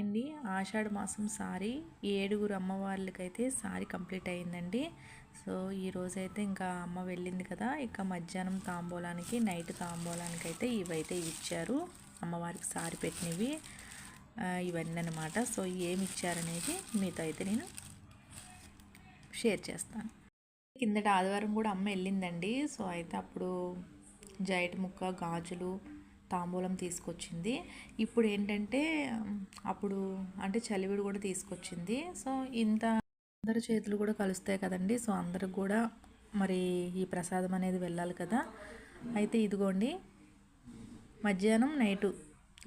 అండి ఆషాఢ మాసం sorry 7 అమ్మవార్లకైతే sorry complete అయిందండి. సో ఈ రోజైతే ఇంకా అమ్మ వెళ్ళింది కదా, ఇక మధ్యాహ్నం తాంబూలానికి నైట్ తాంబూలానికి అయితే ఇవైతే ఇచ్చారు. అమ్మవారికి సారీ పెట్టినవి ఇవన్నీ అనమాట. సో ఏమి ఇచ్చారనేది మీతో అయితే నేను షేర్ చేస్తాను. కిందటి ఆదివారం కూడా అమ్మ వెళ్ళిందండి. సో అయితే అప్పుడు జైట్ ముక్క గాజులు తాంబూలం తీసుకొచ్చింది. ఇప్పుడు ఏంటంటే అప్పుడు అంటే చలివిడి కూడా తీసుకొచ్చింది. సో ఇంత అందరి చేతులు కూడా కలుస్తాయి కదండి. సో అందరికి కూడా మరి ఈ ప్రసాదం అనేది వెళ్ళాలి కదా. అయితే ఇదిగోండి మధ్యాహ్నం నైటు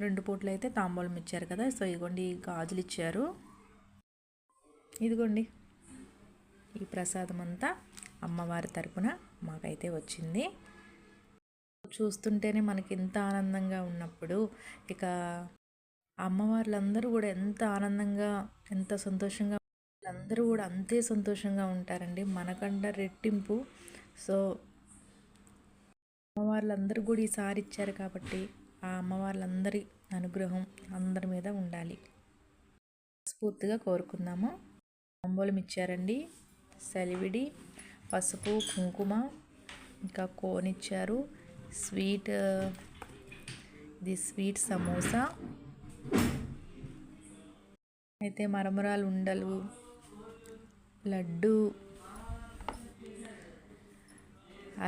2 పూటలు అయితే తాంబూలం ఇచ్చారు కదా. సో ఇదిగోండి గాజులు ఇచ్చారు. ఇదిగోండి ఈ ప్రసాదం అంతా అమ్మవారి తరపున మాకైతే వచ్చింది. చూస్తుంటేనే మనకి ఎంత ఆనందంగా ఉన్నప్పుడు ఇక అమ్మవార్లందరూ కూడా ఎంత ఆనందంగా ఎంత సంతోషంగా అందరూ కూడా అంతే సంతోషంగా ఉంటారండి, మనకంటే రెట్టింపు. సో అమ్మవార్లందరూ కూడా ఈసారి ఇచ్చారు కాబట్టి ఆ అమ్మవార్లందరి అనుగ్రహం అందరి మీద ఉండాలి స్ఫూర్తిగా కోరుకుందాము. తాంబూలం ఇచ్చారండి, సలివిడి, పసుపు, కుంకుమ, ఇంకా కోనిచ్చారు, స్వీట్, ఇది స్వీట్ సమోసా, అయితే మరమరాలు ఉండలు, లడ్డు,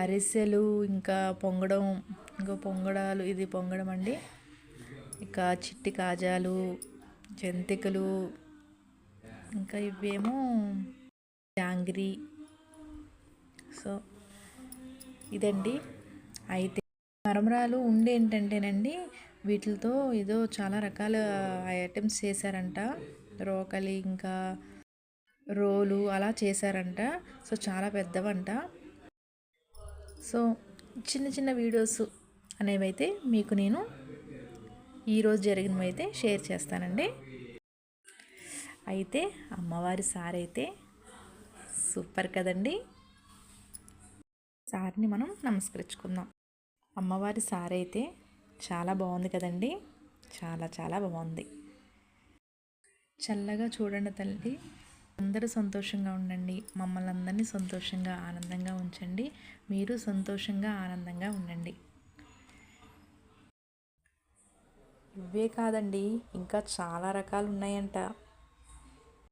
అరిసెలు, ఇంకా పొంగడం, ఇంకా పొంగడాలు, ఇది పొంగడం అండి, ఇంకా చిట్టి కాజాలు, జంతికలు, ఇంకా ఇవేమో జాంగ్రీ. సో ఇదండి. అయితే మరమరాలు ఏంటంటేనండి వీటితో ఏదో చాలా రకాల ఐటమ్స్ చేశారంట, రోకలి ఇంకా రోలు అలా చేశారంట. సో చాలా పెద్దవంట. సో చిన్న చిన్న వీడియోస్ అనేవి అయితే మీకు నేను ఈరోజు జరిగినవి అయితే షేర్ చేస్తానండి. అయితే అమ్మవారి సారి అయితే సూపర్ కదండి. సారిని మనం నమస్కరించుకుందాం. అమ్మవారి సారి అయితే చాలా బాగుంది కదండి, చాలా చాలా బాగుంది. చల్లగా చూడండి తల్లి, అందరూ సంతోషంగా ఉండండి, మమ్మల్ని అందరినీ సంతోషంగా ఆనందంగా ఉంచండి, మీరు సంతోషంగా ఆనందంగా ఉండండి. ఇవే కాదండి ఇంకా చాలా రకాలు ఉన్నాయంట.